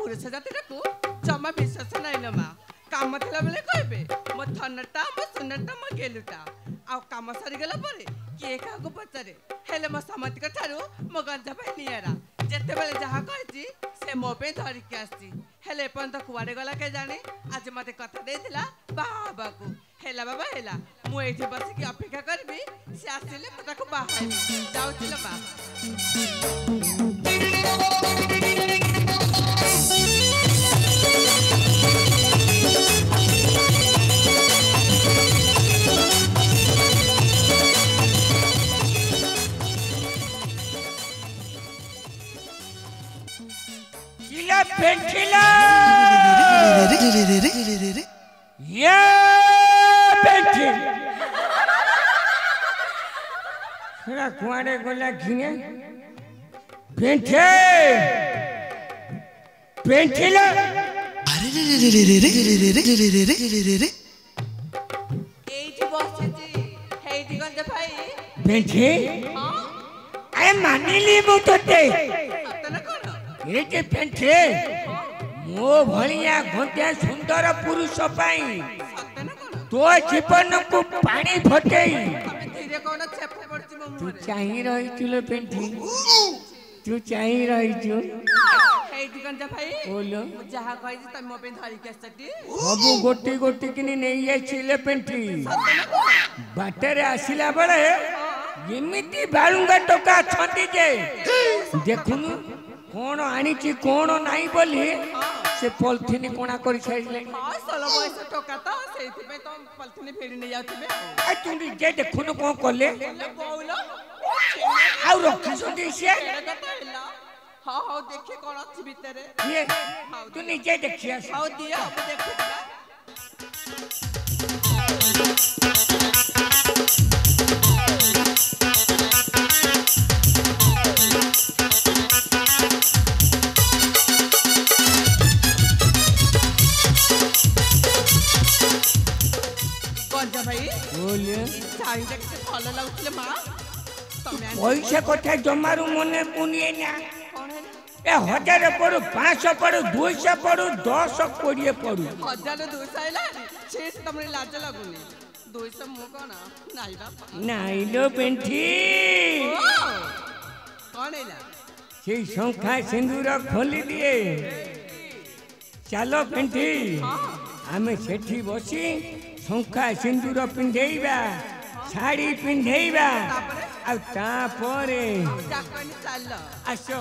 पुरुष जाति को जमा विश्वास नहीं लो माँ काम थिला बेले कहबे मो थनटा मो सुनटा मो गेलुटा आ काम सरी गेला परे के का को पचरे हेले मो समति को थारु मो गंजा भाई नियरा जेते बेले जहा कहची से मो पे धरि के आसी हेले पन तो कुआडे गला के जाने आज मते कथा देथिला बाबा को हेला बाबा हेला मु एठी बस की अपेक्षा करबी से आसीले मता को बाहर जाउथिला बाबा पेंटिला ये पेंटिल थोड़ा कुआरे गोला घिने पेंटे पेंटिला एठी बसजी हेठी गंज भाई पेंटे हां अरे मानिली मु तोते सतन कोन ये पेंटे मो भलिया घोटे सुंदर पुरुष पाई तो जीवन को पानी फटेई धीरे कोन छेप पड़ची मो तू चाहि रही चुलो पेंटी तू चाहि रही छु हेठी गंज भाई बोलो जहा कहि त मो पे धरि के सटी सबु गोटी गोटी किनी नहीं जाय छिले पेंटी बाटरे आसिला बळे एमिति बालुंगा टोका छंती जे देखुनु कोण आनीची कोण नाही बोली से पॉलिथिन कोणा करी छाइले हां सोलो बयस टोका त सेति पे तो पॉलिथिन फेरी नै जाउतबे आ तू जे देखुनु कोन करले बोलो आ रखी छंती से हां हां देखे कोन अछि भितरे ये तू निजे देखिया हां दिया अब देखुला पैसा कथा जमारू मने पुनिए ना ए 1000 पड़ू 500 पड़ू 200 पड़ू 10 20 पड़ू 1000 200 आइला छे से तमरे लाज लागुनी 200 मु कोन नाही बा नाही लो पेंठी कोन आइला से संखा सिंदूर खोली दिए चलो पेंठी हमें सेठी बसी संखा सिंदूर पिंधेइबा साड़ी पिंधेइबा आ तापरे जाकनी चल आसो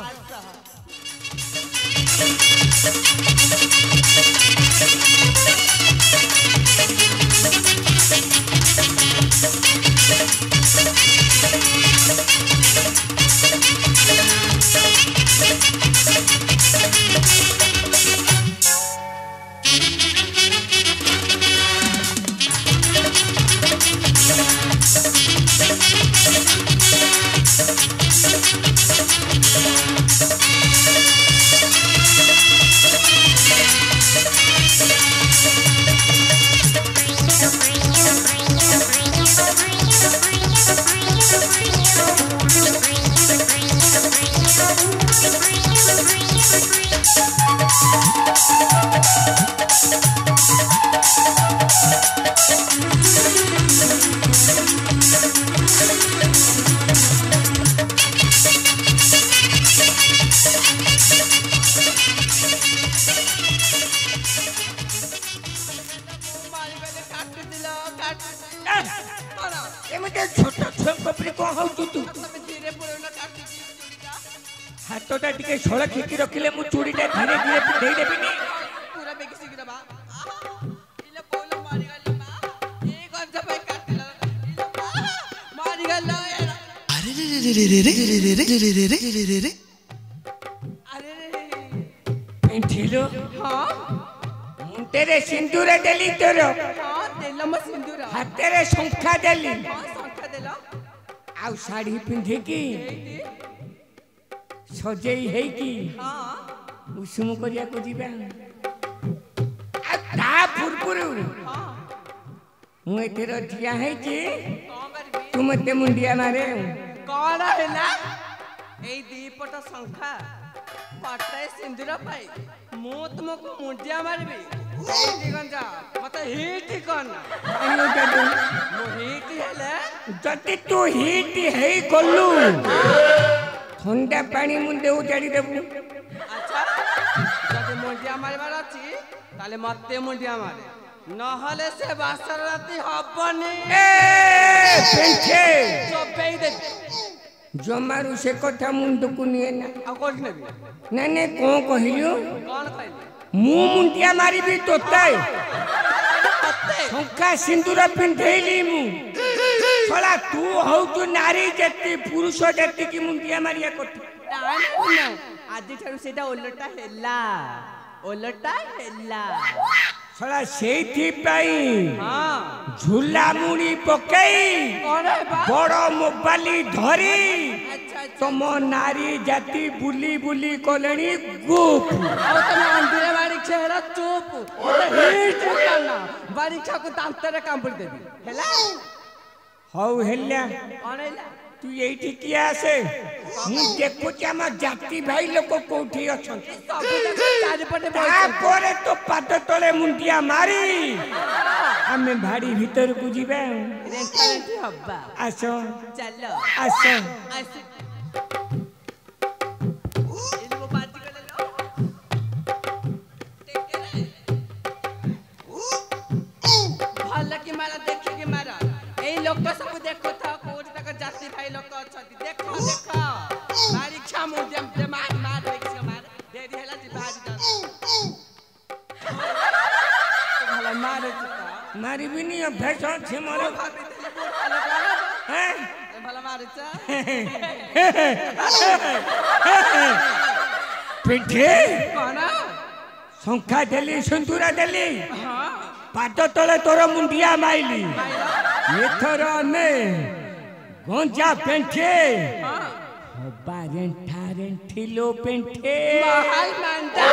हाथटा टिके छोड़ा खिकी रखिले मु चूड़ीटा धीरे धीरे पिंधेई देबिनी पूरा बेगी सिगरा बा इले बोलो मारी गली बा ए गंज पे काटला इले बा मारी गला अरे रे पेंठिलो हां तेरे सिंदूर देली तोरो हां देला म सिंदूर हातेरे संखा देली हां संखा देला आ साड़ी पिंधे की सजेई है की हां उषुम करिया को जीबा आ ता पुरपुर हां मु एतेर ठिया है की कोन करबी तू मते मुंडिया मारे कोन हैला ए दीपट संखा पटे सिंदूर पाई ମୁଁ ତୁମକୁ ମୁଣ୍ଡିଆ ମାରିବି ଏଇଠି କଣ ଯା ମତେ ହିଟ୍ କରନା ମୁଁ ହିଟ୍ ହେଲେ ଯଦି ତୁ ହିଟ୍ ହେଇ ଗଲୁ ଥଣ୍ଡା ପାଣି ମୁଁ ଦେଉ ଜାଡ଼ି ଦେବୁ। ଆଚ୍ଛା ଯଦି ମୁଣ୍ଡିଆ ମାରିବାର ଅଛି ତାହେଲେ ମତେ ମୁଣ୍ଡିଆ ମାରେ ନହେଲେ ସେ ବାସର ରାତି ହବନି। ଚୋପେଇ ଦେବି ଜମାରୁ ସେ କଥା ମୁଣ୍ଡକୁ ନିଏ ନା। ଆଉ କୋଉଠି ନେବି? ନାଇଁ ନାଇଁ କଣ କହିଲୁ? କଣ କହିଲି? ମୁଁ ମୁଣ୍ଡିଆ ମାରିବି ତୋତେ ଶଙ୍ଖା ସିନ୍ଦୁର ପିନ୍ଧେଇଲି ମୁଁ ଶଳା ତୁ ହଉଛୁ ନାରୀ ଯେତି ପୁରୁଷ ଯେତିକି ମୁଣ୍ଡିଆ ମାରିବା କଥା। ଆଜିଠାରୁ ସେଇଟା ଓଲଟା ହେଲା ଓଲଟା ହେଲା ଶଳା ସେଇଥିପାଇଁ ଝୁଲା ମୁଣି ପକେଇ ବଡ ମୋବାଇଲ ଧରି ତମ ନାରୀ ଜାତି ବୁଲି ବୁଲି କଲେଣି ଗୁପ୍। ଆଉ ତମେ ଅଣ୍ଡିରେ ବାରିକ୍ଷା ହେଲା ଚୁପ୍ ବାରିକ୍ଷାକୁ ଦାନ୍ତରେ କାମୁଡ଼ି ଦେବି ହେଲା। ହଉ ହେଲା କଣ ହେଲା? ତୁ ଏଇଠି କିଏ ଆସେ ମୁଁ ଦେଖୁଛି ଆମ ଜାତି ଭାଇ ଲୋକ କୋଉଠି ଅଛନ୍ତି ତାପରେ ତୋ ପାଦ ତଳେ ମୁଣ୍ଡିଆ ମାରି ଆମେ ଭାଡି ଭିତରକୁ ଯିବା। ଆସ ଚାଲ ଆସ ଭଲ କି ମାର ଦେଖିକି ମାର ଏଇ ଲୋକ ସବୁ ଦେଖୁଥାଅ କୋଉଠି ତାଙ୍କ ଜାତି ଭାଇ ଲୋକ ଅଛନ୍ତି ଦେଖ ଦେଖ ବାରିକ୍ଷା ମୁଣ୍ଡିଆ ମାର ମାର ଦେଖିଛ ମାର ଡେରି ହେଲା ଯିବା ଭଲ ମାରୁଛୁ ମାରିବିନି ଅଭ୍ୟାସ ଅଛି ମୋର। ଭଲ ମାରୁଛ ପିଠି କଣ ଶଙ୍ଖା ଦେଲି ସିନ୍ଦୁର ଦେଲି ପାଦ ତଳେ ତୋର ମୁଣ୍ଡିଆ ମାଇଲି ଏଥର ଆମେ ଗଞ୍ଜା ପେଣ୍ଠେ ହବା ରେଣ୍ଠା ରେଣ୍ଠିଲୋ ପେଣ୍ଠେ ମହାଲ ମାଣ୍ଡା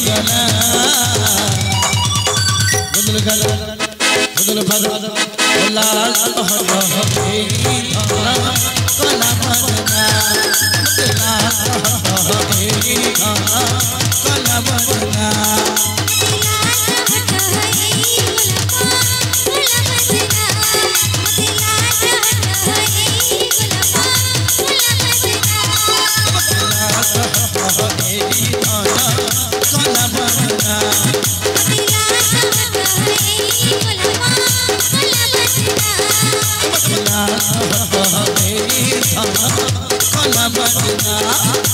गला बदल गला बदल बदल लाल तेरी कला बदला तेरी कला बदला कला बदला